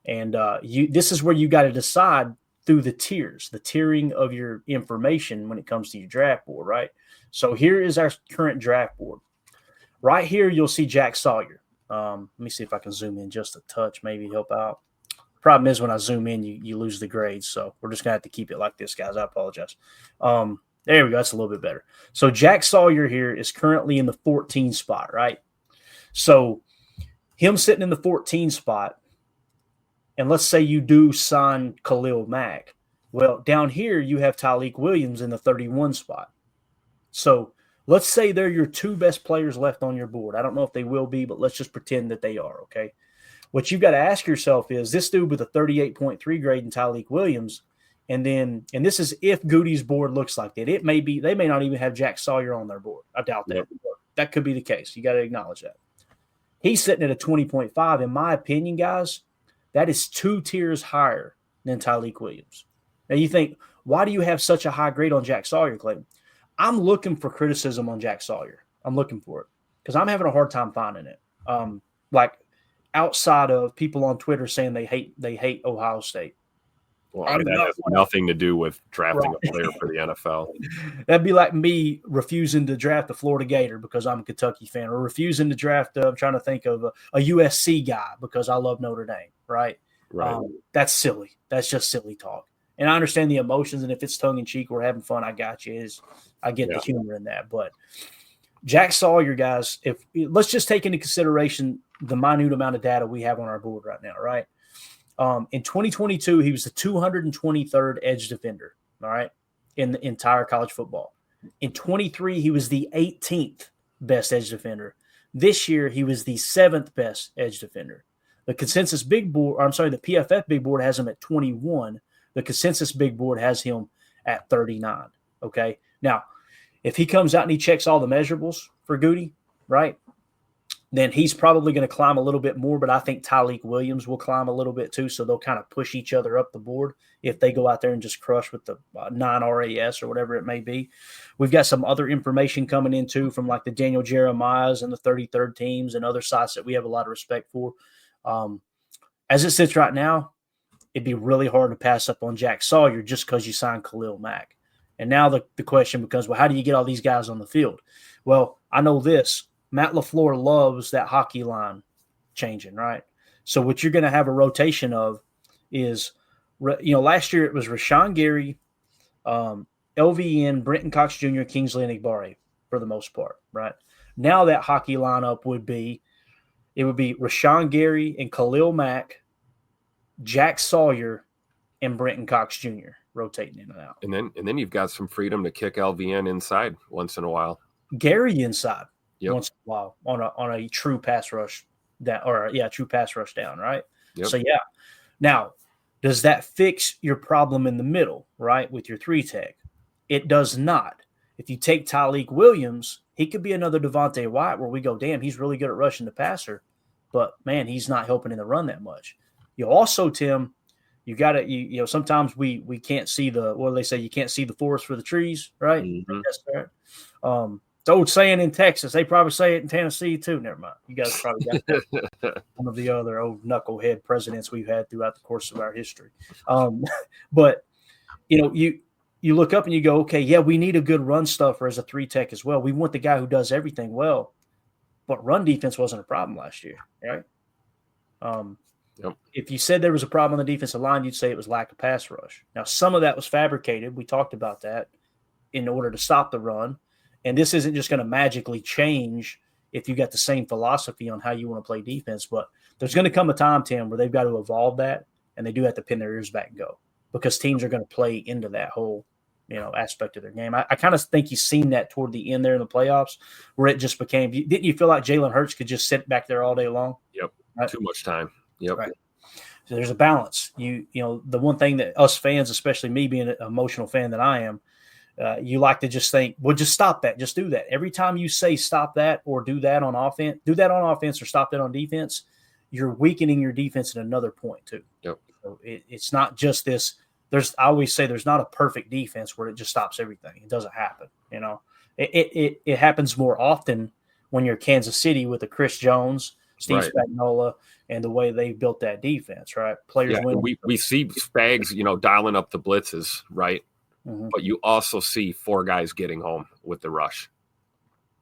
And this is where you got to decide through the tiers, the tiering of your information when it comes to your draft board, right? So here is our current draft board. Right here, you'll see Jack Sawyer. Let me see if I can zoom in just a touch, maybe help out. Problem is when I zoom in, you lose the grades. So we're just going to have to keep it like this, guys. I apologize. There we go. That's a little bit better. So Jack Sawyer here is currently in the 14 spot, right? So him sitting in the 14 spot, and let's say you do sign Khalil Mack. Well, down here you have Tyleek Williams in the 31 spot. So let's say they're your 2 best players left on your board. I don't know if they will be, but let's just pretend that they are, okay? What you've got to ask yourself is this dude with a 38.3 grade in Tyleek Williams, and this is if Goody's board looks like that. It may be, they may not even have Jack Sawyer on their board. I doubt that. Yep. That could be the case. You got to acknowledge that. He's sitting at a 20.5. In my opinion, guys, that is 2 tiers higher than Tyleek Williams. Now you think, why do you have such a high grade on Jack Sawyer, Clayton? I'm looking for criticism on Jack Sawyer. I'm looking for it because I'm having a hard time finding it. Like outside of people on Twitter saying they hate Ohio State. Well, that has nothing to do with drafting a player for the NFL. That'd be like me refusing to draft a Florida Gator because I'm a Kentucky fan, or refusing to draft, I'm trying to think of a USC guy because I love Notre Dame, right? Right. That's silly. That's just silly talk. And I understand the emotions, and if it's tongue in cheek, we're having fun. I got you. I get the humor in that. But Jack Sawyer, guys, let's just take into consideration the minute amount of data we have on our board right now, right? In 2022, he was the 223rd edge defender, all right, in the entire college football. In 23, he was the 18th best edge defender. This year, he was the 7th best edge defender. The consensus big board, the PFF big board has him at 21. The consensus big board has him at 39. Okay. Now, if he comes out and he checks all the measurables for Goody, right, then he's probably going to climb a little bit more, but I think Tyleik Williams will climb a little bit too, so they'll kind of push each other up the board if they go out there and just crush with the 9 RAS or whatever it may be. We've got some other information coming in too from like the Daniel Jeremiahs and the 33rd teams and other sites that we have a lot of respect for. As it sits right now, it'd be really hard to pass up on Jack Sawyer just because you signed Khalil Mack. And now the question becomes, well, how do you get all these guys on the field? Well, I know this. Matt LaFleur loves that hockey line changing, right? So what you're going to have a rotation of is, last year it was Rashawn Gary, LVN, Brenton Cox Jr., Kingsley, and Igbare for the most part, right? Now that hockey lineup would be Rashawn Gary and Khalil Mack, Jack Sawyer, and Brenton Cox Jr. rotating in and out. And then you've got some freedom to kick LVN inside once in a while. Gary inside. Yep. Once in a while on a true pass rush down, true pass rush down, right? Yep. So yeah. Now, does that fix your problem in the middle, right, with your 3-tech? It does not. If you take Tyleik Williams, he could be another Devontae White where we go, damn, he's really good at rushing the passer, but man, he's not helping in the run that much. You also, Tim, you got to sometimes we can't see what do they say? You can't see the forest for the trees, right? Mm-hmm. That's right. The old saying in Texas, they probably say it in Tennessee too. Never mind. You guys probably got that. One of the other old knucklehead presidents we've had throughout the course of our history. But you look up and you go, okay, yeah, we need a good run stuffer as a 3-tech as well. We want the guy who does everything well, but run defense wasn't a problem last year, right? Yep. If you said there was a problem on the defensive line, you'd say it was lack of pass rush. Now, some of that was fabricated. We talked about that in order to stop the run. And this isn't just going to magically change if you got the same philosophy on how you want to play defense. But there's going to come a time, Tim, where they've got to evolve that, and they do have to pin their ears back and go because teams are going to play into that whole aspect of their game. I kind of think you've seen that toward the end there in the playoffs where it just became – didn't you feel like Jalen Hurts could just sit back there all day long? Yep, right? Too much time. Yep. Right. So there's a balance. The one thing that us fans, especially me being an emotional fan that I am, you like to just think, well, just stop that. Just do that. Every time you say stop that or do that on offense or stop that on defense, you're weakening your defense at another point too. Yep. So it's not just this. I always say there's not a perfect defense where it just stops everything. It doesn't happen. It happens more often when you're Kansas City with a Chris Jones, Steve Spagnuolo, and the way they built that defense, right? Players win. We see Spags, dialing up the blitzes, right? Mm-hmm. But you also see 4 guys getting home with the rush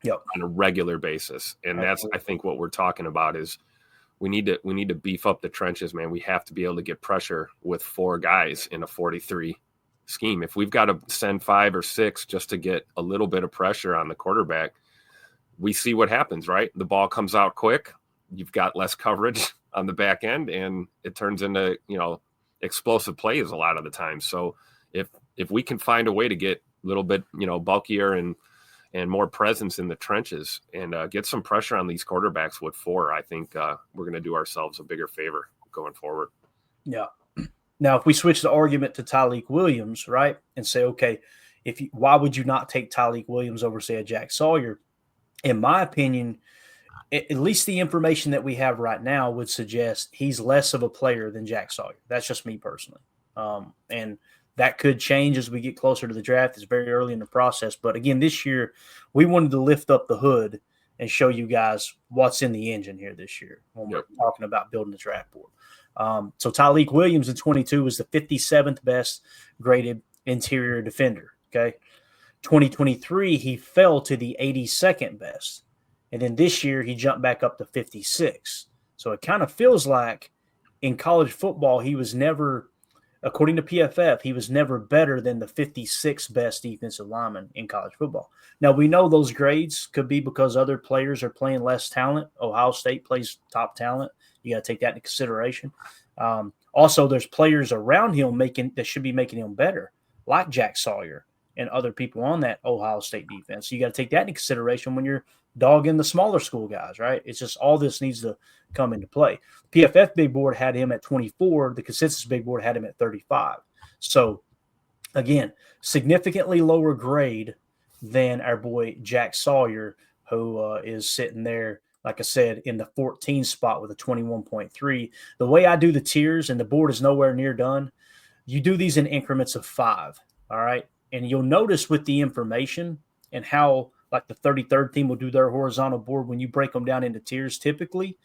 on a regular basis. And that's, I think, what we're talking about is we need to beef up the trenches, man. We have to be able to get pressure with 4 guys in a 43 scheme. If we've got to send 5 or 6 just to get a little bit of pressure on the quarterback, we see what happens, right? The ball comes out quick. You've got less coverage on the back end, and it turns into, explosive plays a lot of the time. So if we can find a way to get a little bit, bulkier and more presence in the trenches and get some pressure on these quarterbacks with 4, I think we're going to do ourselves a bigger favor going forward. Yeah. Now, if we switch the argument to Tyleik Williams, right, and say, okay, why would you not take Tyleik Williams over, say, a Jack Sawyer? In my opinion, at least the information that we have right now would suggest he's less of a player than Jack Sawyer. That's just me personally. And that could change as we get closer to the draft. It's very early in the process. But again, this year, we wanted to lift up the hood and show you guys what's in the engine here this year when we're talking about building the draft board. So Tyleik Williams in 22 was the 57th best graded interior defender. Okay. 2023, he fell to the 82nd best. And then this year, he jumped back up to 56. So it kind of feels like in college football, he was never according to PFF, he was never better than the 56th best defensive lineman in college football. Now, we know those grades could be because other players are playing less talent. Ohio State plays top talent. You got to take that into consideration. Also, there's players around him that should be making him better, like Jack Sawyer and other people on that Ohio State defense. So you got to take that into consideration when you're dogging the smaller school guys, right? It's just all this needs to come into play. PFF big board had him at 24. The consensus big board had him at 35. So, again, significantly lower grade than our boy Jack Sawyer, who is sitting there, like I said, in the 14 spot with a 21.3. The way I do the tiers, and the board is nowhere near done, you do these in increments of 5, all right? And you'll notice with the information and how, like the 33rd team will do their horizontal board, when you break them down into tiers, typically,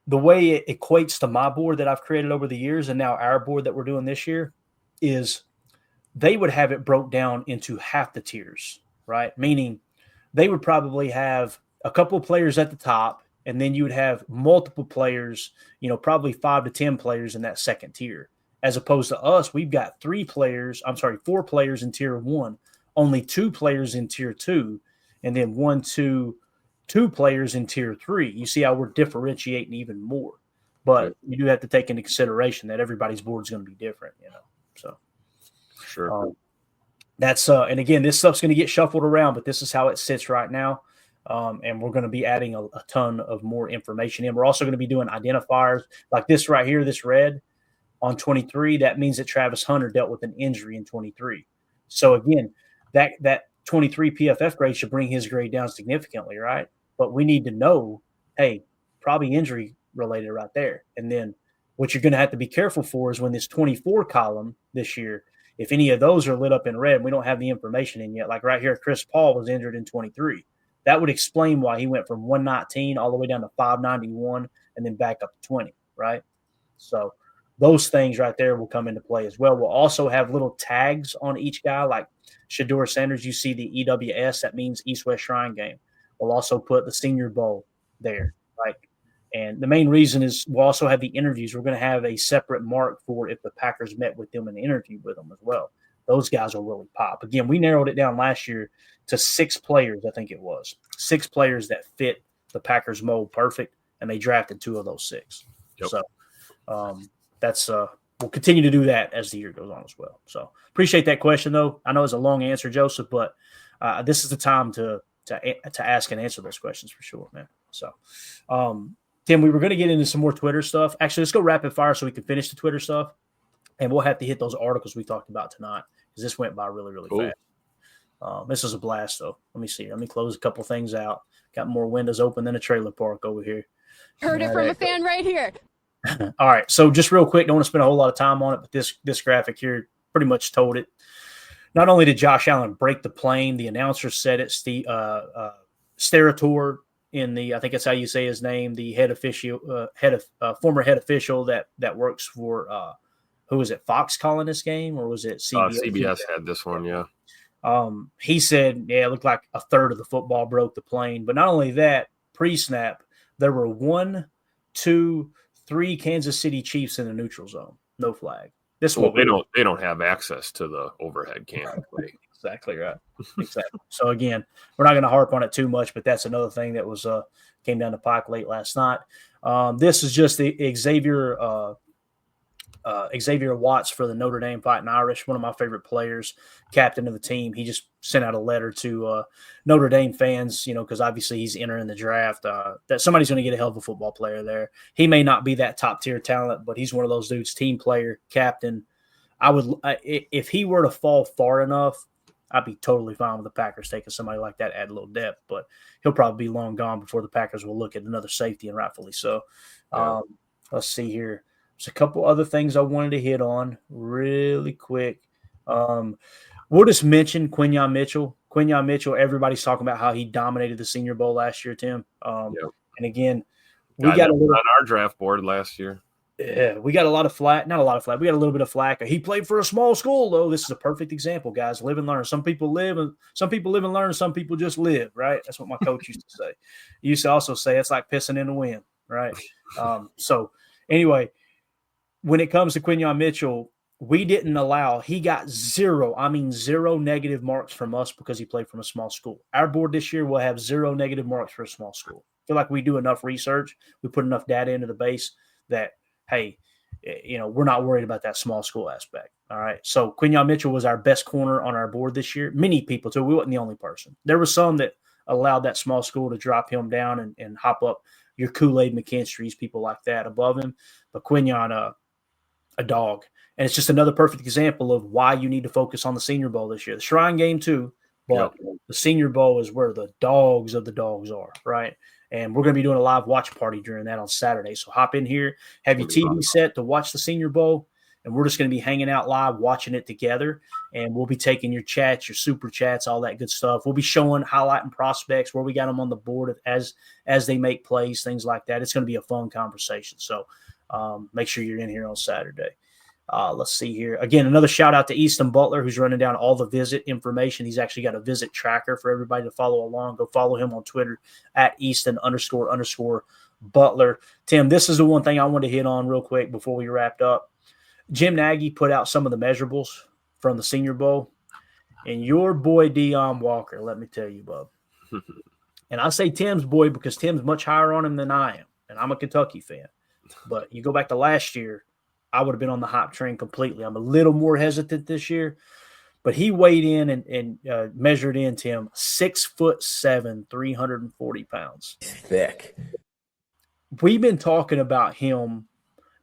the way it equates to my board that I've created over the years and now our board that we're doing this year is they would have it broke down into half the tiers, right? Meaning they would probably have a couple of players at the top, and then you would have multiple players, probably 5 to 10 players in that second tier. As opposed to us, we've got 4 players in tier 1, only 2 players in tier 2, and then 2 players in tier 3. You see how we're differentiating even more. But you do have to take into consideration that everybody's board is going to be different, So sure. That's and again, this stuff's going to get shuffled around, but this is how it sits right now. And we're going to be adding a ton of more information in. We're also going to be doing identifiers like this right here, this red on 23. That means that Travis Hunter dealt with an injury in 23. So again, that 23 PFF grade should bring his grade down significantly, right? But we need to know, hey, probably injury related right there. And then what you're going to have to be careful for is when this 24 column this year, if any of those are lit up in red, we don't have the information in yet. Like right here, Chris Paul was injured in 23. That would explain why he went from 119 all the way down to 591 and then back up to 20, right? So those things right there will come into play as well. We'll also have little tags on each guy, like Shedeur Sanders. You see the EWS, that means East-West Shrine Game. We'll also put the Senior Bowl there, right? And the main reason is we'll also have the interviews. We're going to have a separate mark for if the Packers met with them and interviewed with them as well. Those guys will really pop. Again, we narrowed it down last year to 6 players, I think it was. 6 players that fit the Packers mold perfect, and they drafted 2 of those 6. Yep. So that's we'll continue to do that as the year goes on as well. So appreciate that question, though. I know it's a long answer, Joseph, but this is the time to ask and answer those questions for sure, man. So, Tim, we were going to get into some more Twitter stuff. Actually, let's go rapid fire so we can finish the Twitter stuff, and we'll have to hit those articles we talked about tonight because this went by really, really fast. This is a blast, though. Let me see. Let me close a couple things out. Got more windows open than a trailer park over here. Heard it from a fan right here. All right. So just real quick, don't want to spend a whole lot of time on it, but this graphic here pretty much told it. Not only did Josh Allen break the plane, the announcer said it. Sterator in the, I think that's how you say his name, the former head official that works for who was it, Fox calling this game, or was it CBS? CBS had this one, yeah. He said, it looked like a third of the football broke the plane. But not only that, pre-snap, there were 1, 2, 3 Kansas City Chiefs in the neutral zone. No flag. They don't have access to the overhead cam. Exactly right. Exactly. So again, we're not going to harp on it too much, but that's another thing that was came down the pike late last night. This is just the Xavier Watts for the Notre Dame Fighting Irish, one of my favorite players, captain of the team. He just sent out a letter to Notre Dame fans, because obviously he's entering the draft, that somebody's going to get a hell of a football player there. He may not be that top-tier talent, but he's one of those dudes, team player, captain. If he were to fall far enough, I'd be totally fine with the Packers taking somebody like that, add a little depth, but he'll probably be long gone before the Packers will look at another safety, and rightfully so. Yeah. Let's see here. There's a couple other things I wanted to hit on really quick. We'll just mention Quinyon Mitchell. Quinyon Mitchell, everybody's talking about how he dominated the Senior Bowl last year, Tim. And again, we got on our draft board last year. Yeah, we got a lot of flack. Not a lot of flack. We got a little bit of flack. He played for a small school, though. This is a perfect example, guys. Live and learn. Some people live and learn. Some people just live, right? That's what my coach used to say. He used to also say it's like pissing in the wind, right? So anyway, when it comes to Quinyon Mitchell, we didn't allow, he got zero negative marks from us because he played from a small school. Our board this year will have 0 negative marks for a small school. I feel like we do enough research. We put enough data into the base that, hey, we're not worried about that small school aspect. All right. So Quinyon Mitchell was our best corner on our board this year. Many people too. We wasn't the only person. There were some that allowed that small school to drop him down and hop up your Kool-Aid McKinstry's, people like that above him. But Quinyon, a dog. And it's just another perfect example of why you need to focus on the Senior Bowl this year. The Shrine Game too, but the Senior Bowl is where the dogs of the dogs are, right? And we're going to be doing a live watch party during that on Saturday. So hop in here, have your TV set to watch the Senior Bowl, and we're just going to be hanging out live, watching it together. And we'll be taking your chats, your super chats, all that good stuff. We'll be showing, highlighting prospects, where we got them on the board as they make plays, things like that. It's going to be a fun conversation. So make sure you're in here on Saturday. Let's see here. Again, another shout out to Easton Butler, who's running down all the visit information. He's actually got a visit tracker for everybody to follow along. Go follow him on Twitter at Easton__Butler. Tim, this is the one thing I want to hit on real quick before we wrapped up. Jim Nagy put out some of the measurables from the Senior Bowl, and your boy Deion Walker, let me tell you, bub. And I say Tim's boy because Tim's much higher on him than I am, and I'm a Kentucky fan. But you go back to last year, I would have been on the hype train completely. I'm a little more hesitant this year, but he weighed in and measured in, Tim, 6'7", 340 pounds. Thick. We've been talking about him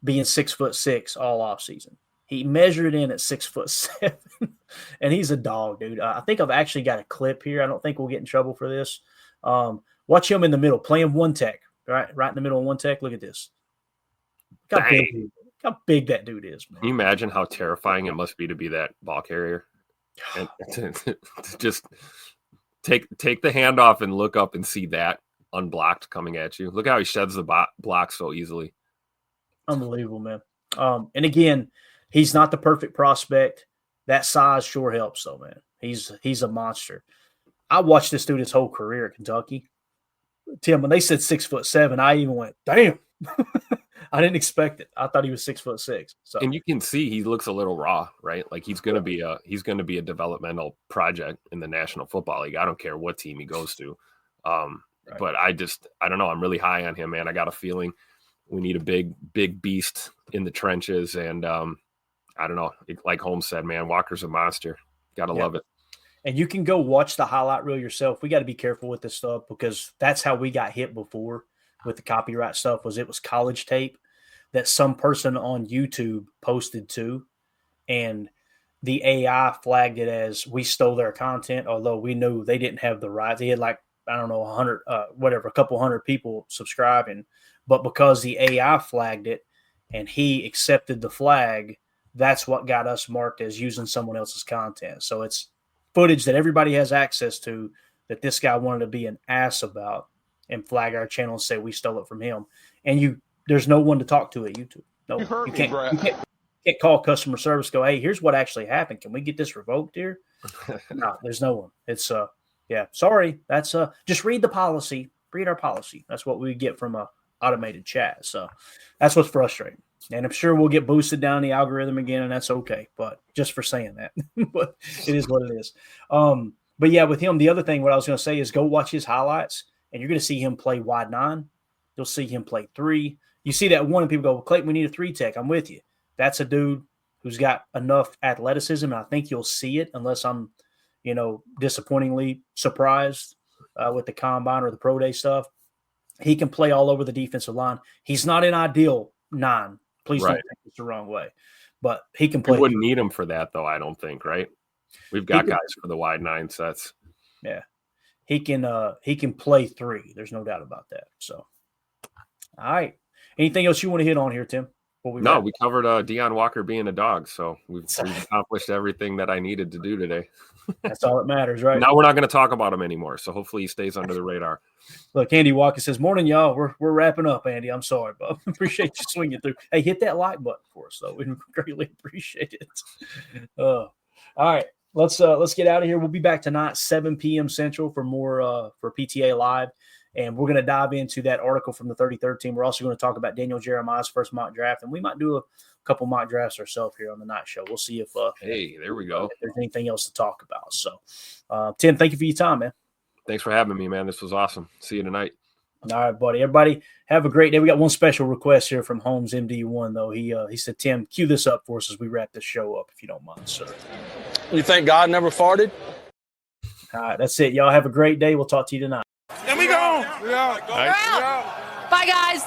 being 6'6" all offseason. He measured in at 6'7", and he's a dog, dude. I think I've actually got a clip here. I don't think we'll get in trouble for this. Watch him in the middle, playing one tech, right in the middle of one tech. Look at this. Look how big that dude is, man. Can you imagine how terrifying it must be to be that ball carrier? And to just take the hand off and look up and see that unblocked coming at you. Look how he sheds the block so easily. Unbelievable, man. And again, he's not the perfect prospect. That size sure helps, though, man. He's a monster. I watched this dude his whole career at Kentucky. Tim, when they said 6'7", I even went, damn. I didn't expect it. I thought he was 6'6". So, and you can see he looks a little raw, right? Like he's going to be a developmental project in the National Football League. I don't care what team he goes to. Right. But I don't know. I'm really high on him, man. I got a feeling we need a big beast in the trenches. And I don't know. Like Holmes said, man, Walker's a monster. Got to love it. And you can go watch the highlight reel yourself. We got to be careful with this stuff because that's how we got hit before with the copyright stuff. It was college tape that some person on YouTube posted to, and the AI flagged it as we stole their content, although we knew they didn't have the rights. They had a couple hundred people subscribing, but because the AI flagged it and he accepted the flag, that's what got us marked as using someone else's content. So it's footage that everybody has access to that this guy wanted to be an ass about and flag our channel and say we stole it from him. And there's no one to talk to at YouTube. No, you can't call customer service, go, hey, here's what actually happened. Can we get this revoked here? No, there's no one. It's sorry. That's just read the policy. Read our policy. That's what we get from a automated chat. So that's what's frustrating. And I'm sure we'll get boosted down the algorithm again, and that's okay. But just for saying that, but it is what it is. But yeah, with him, the other thing, what I was going to say is go watch his highlights, and you're going to see him play wide 9. You'll see him play 3. You see that one, and people go, well, Clayton, we need a 3 tech. I'm with you. That's a dude who's got enough athleticism, and I think you'll see it unless I'm, disappointingly surprised with the combine or the pro day stuff. He can play all over the defensive line. He's not an ideal 9. Please don't take this the wrong way. But he can play. We wouldn't need him for that, though, I don't think, right? We've got guys for the wide 9 sets. Yeah. He can play 3. There's no doubt about that. So, all right. Anything else you want to hit on here, Tim? We covered Deion Walker being a dog, so we've accomplished everything that I needed to do today. That's all that matters, right? Now we're not going to talk about him anymore, so hopefully he stays under the radar. Look, Andy Walker says, morning, y'all. We're wrapping up, Andy. I'm sorry, but appreciate you swinging through. Hey, hit that like button for us, though. We greatly appreciate it. All right. Let's get out of here. We'll be back tonight, 7 p.m. Central for more for PTA Live. And we're going to dive into that article from the 33rd team. We're also going to talk about Daniel Jeremiah's first mock draft, and we might do a couple mock drafts ourselves here on the night show. We'll see if hey, there we go. If there's anything else to talk about. So, Tim, thank you for your time, man. Thanks for having me, man. This was awesome. See you tonight. All right, buddy. Everybody have a great day. We got one special request here from Holmes MD1, though. He said, Tim, cue this up for us as we wrap this show up, if you don't mind, sir. You think God never farted? All right, that's it. Y'all have a great day. We'll talk to you tonight. And we go. Bye, guys.